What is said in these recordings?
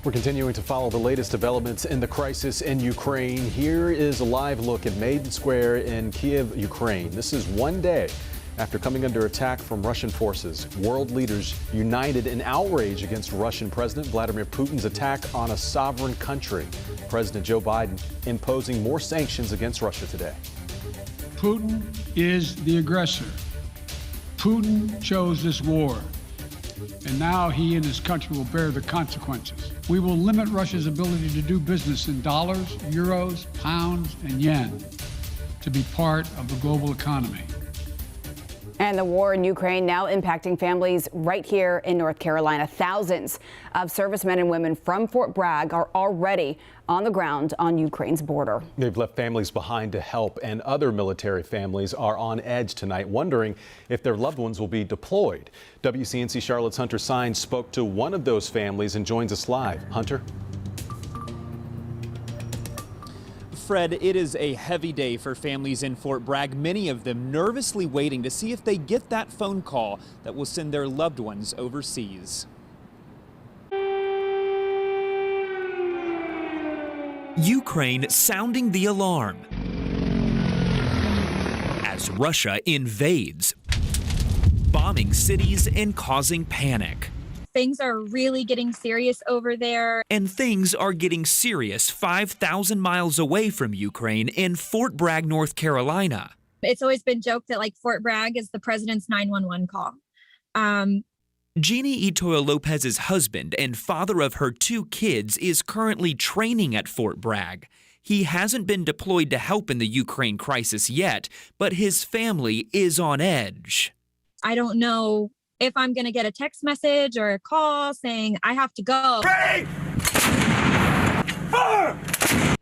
We're continuing to follow the latest developments in the crisis in Ukraine. Here is a live look at Maidan Square in Kiev, Ukraine. This is one day after coming under attack from Russian forces. World leaders united in outrage against Russian President Vladimir Putin's attack on a sovereign country. President Joe Biden imposing more sanctions against Russia today. Putin is the aggressor. Putin chose this war, and now he and his country will bear the consequences. We will limit Russia's ability to do business in dollars, euros, pounds, and yen to be part of the global economy. And the war in Ukraine now impacting families right here in North Carolina. Thousands of servicemen and women from Fort Bragg are already on the ground on Ukraine's border. They've left families behind to help, and other military families are on edge tonight, wondering if their loved ones will be deployed. WCNC Charlotte's Hunter Sines spoke to one of those families and joins us live. Hunter? Fred, it is a heavy day for families in Fort Bragg, many of them nervously waiting to see if they get that phone call that will send their loved ones overseas. Ukraine sounding the alarm as Russia invades, bombing cities and causing panic. Things are really getting serious over there. And things are getting serious 5,000 miles away from Ukraine in Fort Bragg, North Carolina. It's always been joked that Fort Bragg is the president's 911 call. Jeannie Itoyo Lopez's husband and father of her 2 kids is currently training at Fort Bragg. He hasn't been deployed to help in the Ukraine crisis yet, but his family is on edge. I don't know if I'm going to get a text message or a call saying I have to go. Ready!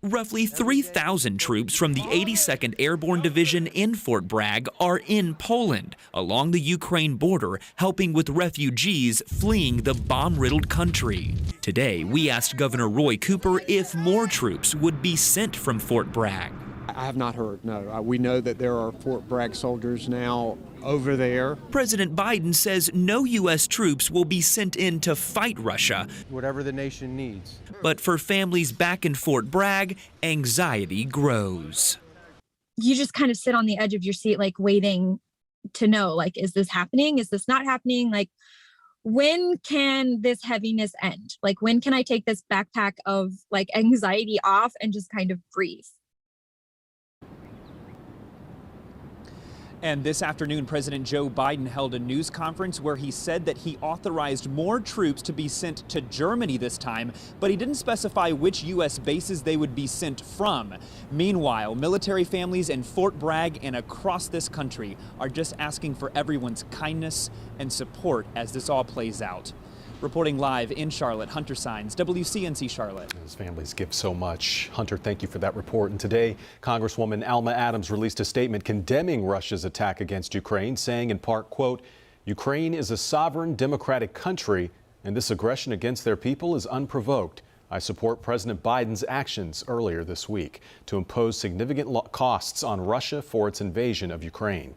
Roughly 3,000 troops from the 82nd Airborne Division in Fort Bragg are in Poland, along the Ukraine border, helping with refugees fleeing the bomb-riddled country. Today, we asked Governor Roy Cooper if more troops would be sent from Fort Bragg. I have not heard, no. We know that there are Fort Bragg soldiers now over there. President Biden says no U.S. troops will be sent in to fight Russia. Whatever the nation needs. But for families back in Fort Bragg, anxiety grows. You just kind of sit on the edge of your seat, waiting to know, is this happening? Is this not happening? When can this heaviness end? When can I take this backpack of anxiety off and just kind of breathe? And this afternoon, President Joe Biden held a news conference where he said that he authorized more troops to be sent to Germany this time, but he didn't specify which U.S. bases they would be sent from. Meanwhile, military families in Fort Bragg and across this country are just asking for everyone's kindness and support as this all plays out. Reporting live in Charlotte, Hunter Sines, WCNC Charlotte. Those families give so much. Hunter, thank you for that report. And today, Congresswoman Alma Adams released a statement condemning Russia's attack against Ukraine, saying in part, quote, "Ukraine is a sovereign democratic country, and this aggression against their people is unprovoked. I support President Biden's actions earlier this week to impose significant costs on Russia for its invasion of Ukraine."